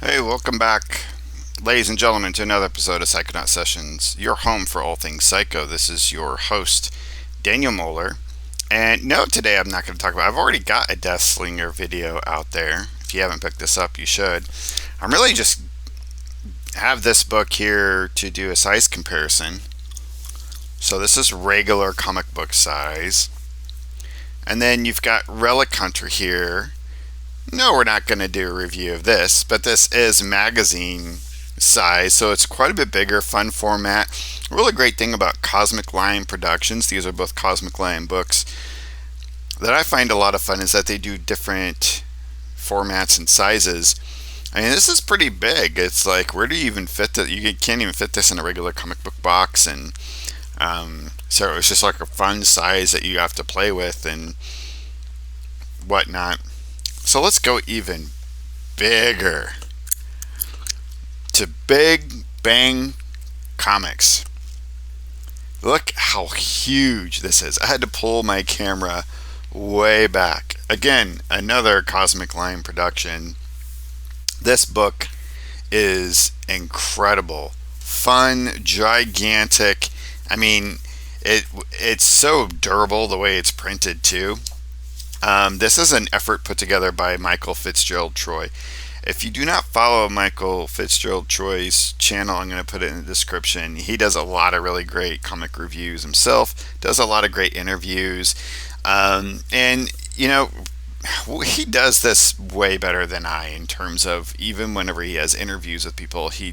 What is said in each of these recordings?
Hey, welcome back, ladies and gentlemen, to another episode of Psychonaut Sessions, your home for all things psycho. This is your host, Daniel Moeller. And no, today I'm not going to talk about, I've already got a Death Slinger video out there. If you haven't picked this up, you should. I'm really just have this book here to do a size comparison. So this is regular comic book size. And then you've got Relic Hunter here. No, we're not going to do a review of this, but this is magazine size, so it's quite a bit bigger, fun format. A really great thing about Cosmic Lion Productions, these are both Cosmic Lion books, that I find a lot of fun is that they do different formats and sizes. I mean, this is pretty big. It's like, where do you even fit that? You can't even fit this in a regular comic book box, and so it's just like a fun size that you have to play with and whatnot. So let's go even bigger to Big Bang Comics. Look how huge this is. I had to pull my camera way back. Again, another Cosmic Lion production. This book is incredible. Fun, gigantic. I mean, it's so durable the way it's printed too. This is an effort put together by Michael Fitzgerald Troy. If you do not follow Michael Fitzgerald Troy's channel, I'm going to put it in the description. He does a lot of really great comic reviews himself, does a lot of great interviews, and he does this way better than I in terms of even whenever he has interviews with people, he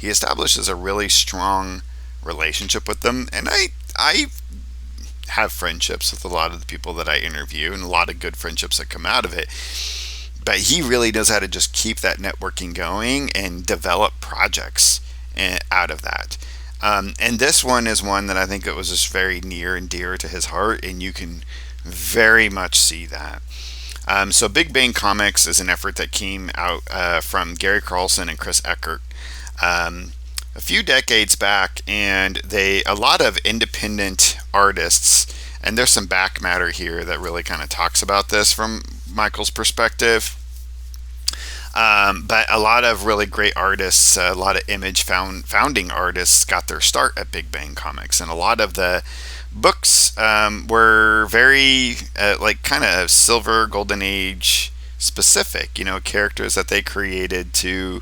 establishes a really strong relationship with them, and I have friendships with a lot of the people that I interview and a lot of good friendships that come out of it. But he really knows how to just keep that networking going and develop projects out of that. And this one is one that I think it was just very near and dear to his heart, and you can very much see that. So Big Bang Comics is an effort that came out from Gary Carlson and Chris Eckert. A few decades back, and a lot of independent artists, and there's some back matter here that really kind of talks about this from Michael's perspective. But a lot of really great artists, a lot of image founding artists got their start at Big Bang Comics, and a lot of the books were very like kind of silver golden age specific, characters that they created to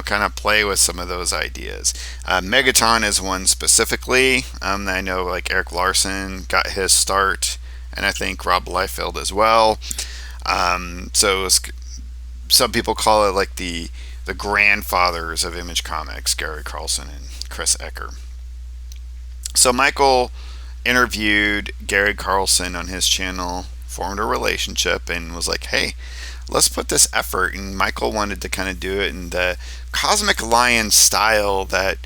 kind of play with some of those ideas. Megaton is one specifically. I know like Eric Larson got his start, and I think Rob Liefeld as well. So some people call it like the grandfathers of Image Comics, Gary Carlson and Chris Eckert. So Michael interviewed Gary Carlson on his channel, formed a relationship, and was like, hey, let's put this effort. And Michael wanted to kind of do it in the Cosmic Lion style that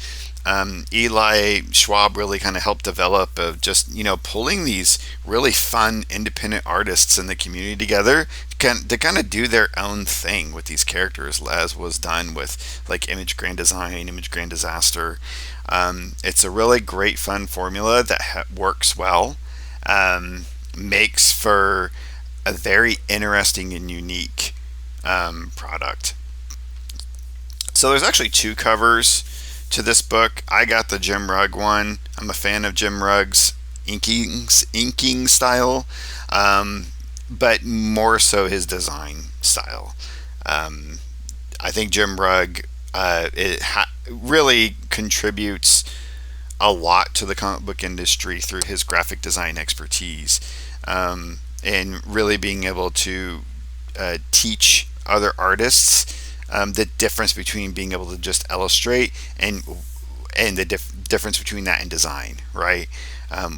Eli Schwab really kind of helped develop, of just pulling these really fun independent artists in the community together to kind of do their own thing with these characters, as was done with like Image Grand Design, Image Grand Disaster. It's a really great fun formula that works well, makes for a very interesting and unique product. So there's actually two covers to this book. I got the Jim Rugg one. I'm a fan of Jim Rugg's inking style, but more so his design style. I think Jim Rugg really contributes a lot to the comic book industry through his graphic design expertise, and really being able to teach other artists the difference between being able to just illustrate and the difference between that and design, right?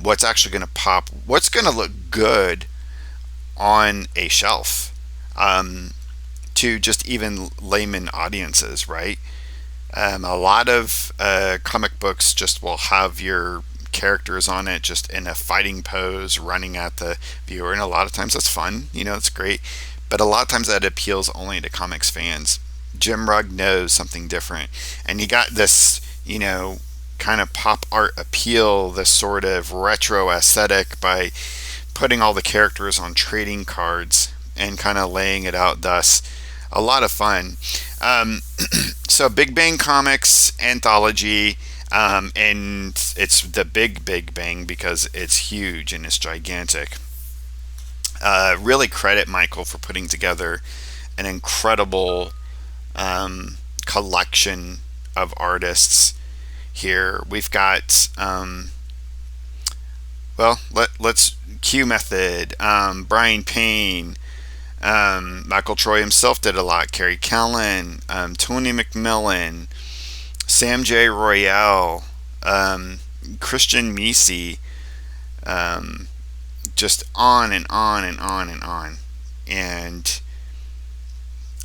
What's actually going to pop, what's going to look good on a shelf, to just even layman audiences, right? A lot of comic books just will have your characters on it just in a fighting pose running at the viewer, and a lot of times that's fun, it's great, but a lot of times that appeals only to comics fans. Jim Rugg knows something different, and he got this kind of pop art appeal, this sort of retro aesthetic, by putting all the characters on trading cards and kind of laying it out thus. A lot of fun. Um, so Big Bang Comics anthology, and it's the Big Bang because it's huge and it's gigantic. Really credit Michael for putting together an incredible collection of artists here. We've got let's Q Method, Brian Payne, Michael Troy himself did a lot. Kerry Callan, Tony McMillan, Sam J. Royale, Christian Misi, um, just on and on and on and on. And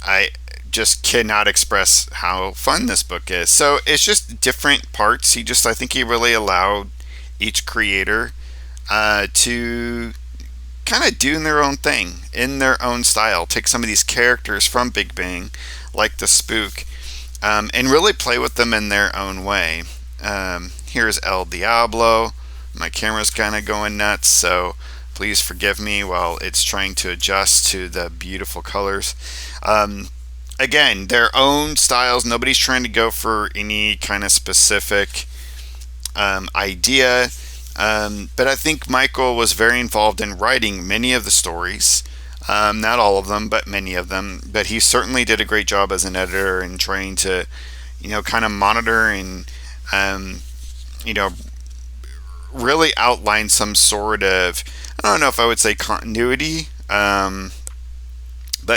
I just cannot express how fun this book is. So it's just different parts. I think he really allowed each creator to kind of doing their own thing in their own style. Take some of these characters from Big Bang, like the Spook, and really play with them in their own way. Here's El Diablo. My camera's kind of going nuts, so please forgive me while it's trying to adjust to the beautiful colors. Again, their own styles. Nobody's trying to go for any kind of specific idea. But I think Michael was very involved in writing many of the stories. Not all of them, but many of them. But he certainly did a great job as an editor and trying to, kind of monitor and, you know, really outline some sort of, I don't know if I would say continuity, but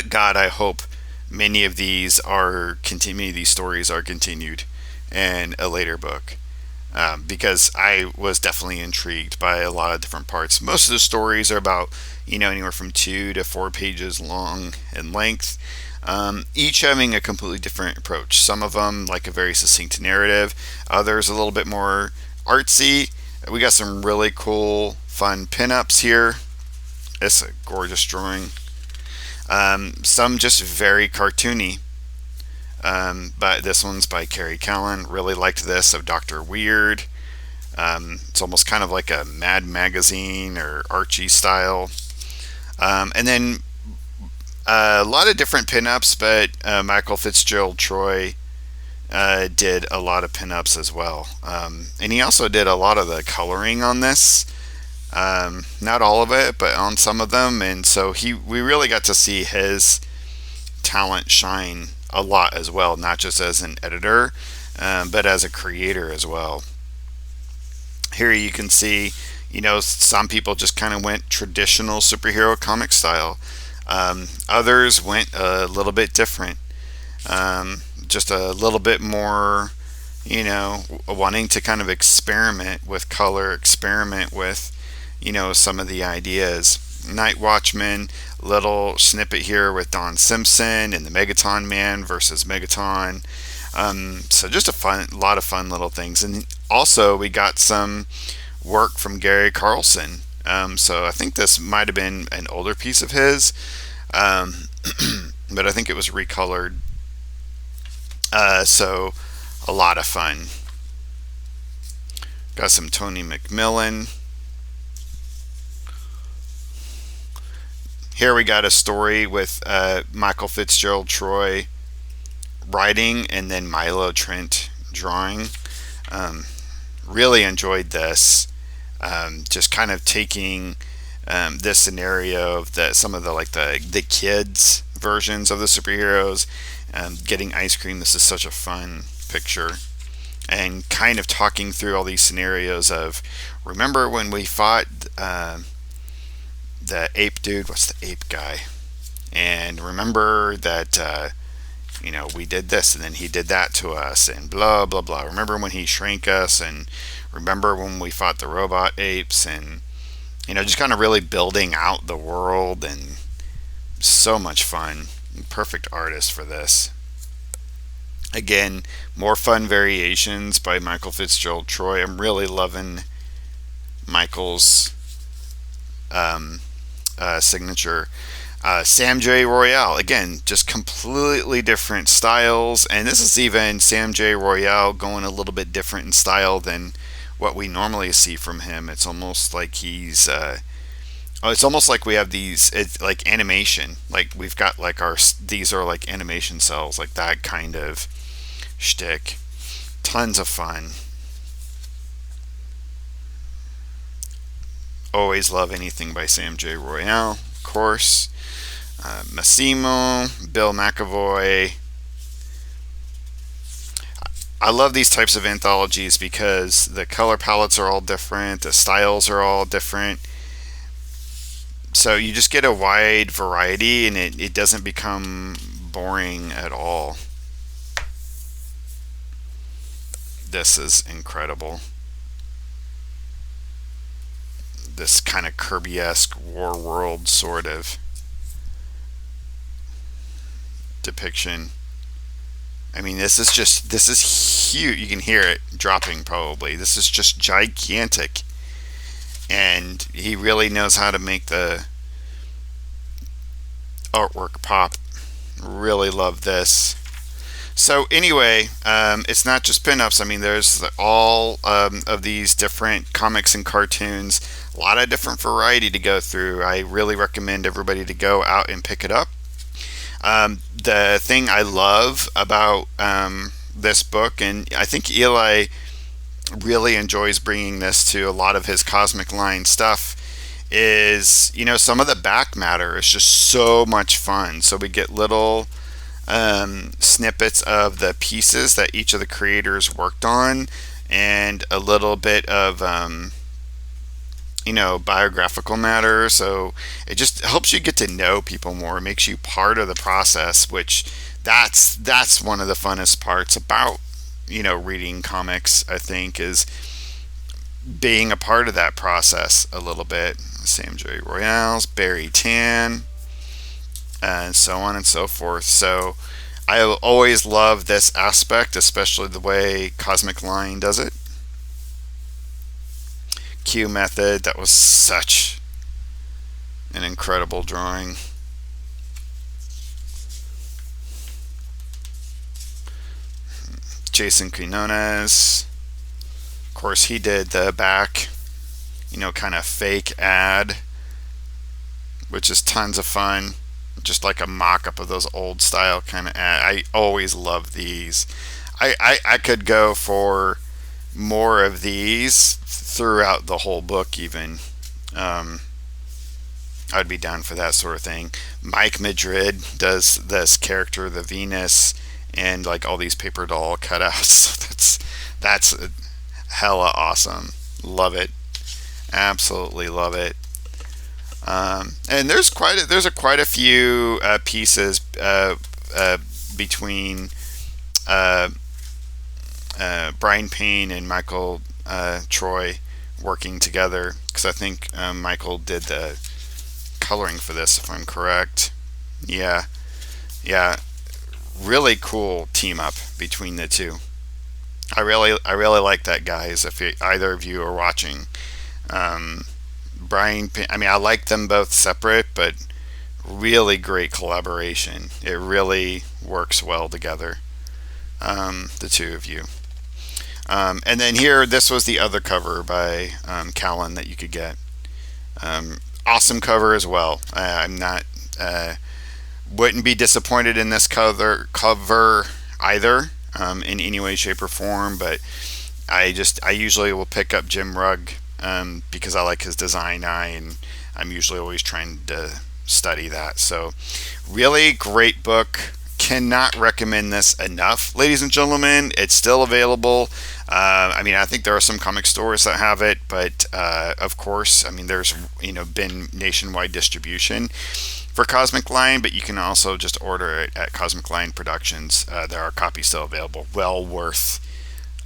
God, I hope many of these these stories are continued in a later book. Because I was definitely intrigued by a lot of different parts. Most of the stories are about, anywhere from 2 to 4 pages long in length, each having a completely different approach. Some of them like a very succinct narrative, others a little bit more artsy. We got some really cool, fun pinups here. It's a gorgeous drawing. Some just very cartoony. But this one's by Kerry Callan. Really liked this of Dr. Weird. It's almost kind of like a Mad Magazine or Archie style. And then a lot of different pinups, but Michael Fitzgerald Troy did a lot of pinups as well. And he also did a lot of the coloring on this. Not all of it, but on some of them. And so we really got to see his talent shine a lot as well, not just as an editor, but as a creator as well. Here you can see, some people just kind of went traditional superhero comic style. Others went a little bit different, just a little bit more, wanting to kind of experiment with color, experiment with, some of the ideas. Night Watchman, little snippet here with Don Simpson and the Megaton Man versus Megaton. So just a lot of fun little things. And also we got some work from Gary Carlson. So I think this might have been an older piece of his, but I think it was recolored. So a lot of fun. Got some Tony McMillan. Here we got a story with Michael Fitzgerald Troy writing and then Milo Trent drawing. Really enjoyed this. Just kind of taking this scenario of some of the kids versions of the superheroes, getting ice cream. This is such a fun picture, and kind of talking through all these scenarios of, remember when we fought the ape dude? What's the ape guy? And remember that we did this and then he did that to us and blah blah blah. Remember when he shrank us, and remember when we fought the robot apes, and just kind of really building out the world, and so much fun. Perfect artist for this. Again, more fun variations by Michael Fitzgerald Troy. I'm really loving Michael's signature. Sam J. Royale, again, just completely different styles, and this is even Sam J. Royale going a little bit different in style than what we normally see from him. It's almost like he's Oh, it's almost like we have these. It's like animation. Like we've got like these are like animation cells, like that kind of shtick. Tons of fun. Always love anything by Sam J. Royale, of course. Massimo, Bill McAvoy. I love these types of anthologies because the color palettes are all different, the styles are all different. So you just get a wide variety and it doesn't become boring at all. This is incredible. This kind of Kirby-esque war world sort of depiction. I mean, this is huge. You can hear it dropping probably. This is just gigantic. And he really knows how to make the artwork pop. Really love this. So anyway, it's not just pinups. I mean, there's all of these different comics and cartoons. A lot of different variety to go through. I really recommend everybody to go out and pick it up. The thing I love about this book, and I think Eli really enjoys bringing this to a lot of his Cosmic Line stuff, is some of the back matter is just so much fun. So we get little snippets of the pieces that each of the creators worked on, and a little bit of biographical matter. So it just helps you get to know people more. It makes you part of the process, which that's one of the funnest parts about reading comics, I think, is being a part of that process a little bit. Sam J. Royale's, Barry Tan, and so on and so forth. So I always love this aspect, especially the way Cosmic Line does it. Q Method, that was such an incredible drawing. Jason Quinones, of course, he did the back, kind of fake ad, which is tons of fun. Just like a mock-up of those old style kind of ad. I always love these. I could go for more of these throughout the whole book even. I'd be down for that sort of thing. Mike Madrid does this character, the Venus, and like all these paper doll cutouts. That's hella awesome. Love it. Absolutely love it. And there's quite a few pieces between Brian Payne and Michael Troy working together, because I think Michael did the coloring for this, if I'm correct. Yeah, yeah, really cool team up between the two. I really like that, guys. If either of you are watching, Brian, I mean, I like them both separate, but really great collaboration. It really works well together. The two of you. And then here, this was the other cover by Callan that you could get. Awesome cover as well. I'm not wouldn't be disappointed in this cover either, in any way, shape, or form. But I usually will pick up Jim Rugg because I like his design eye, and I'm usually always trying to study that. So really great book. Cannot recommend this enough, ladies and gentlemen. It's still available. I mean, I think there are some comic stores that have it, but of course, I mean, there's been nationwide distribution for Cosmic Line, but you can also just order it at Cosmic Line Productions. There are copies still available. Well worth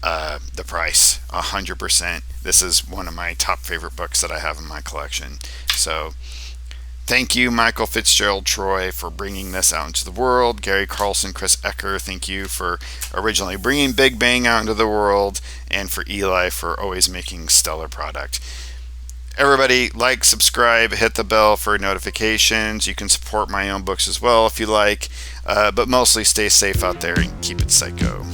the price, 100%. This is one of my top favorite books that I have in my collection. So thank you, Michael Fitzgerald Troy, for bringing this out into the world. Gary Carlson, Chris Ecker, thank you for originally bringing Big Bang out into the world, and for Eli for always making stellar product. Everybody, like, subscribe, hit the bell for notifications. You can support my own books as well if you like, but mostly stay safe out there and keep it psycho.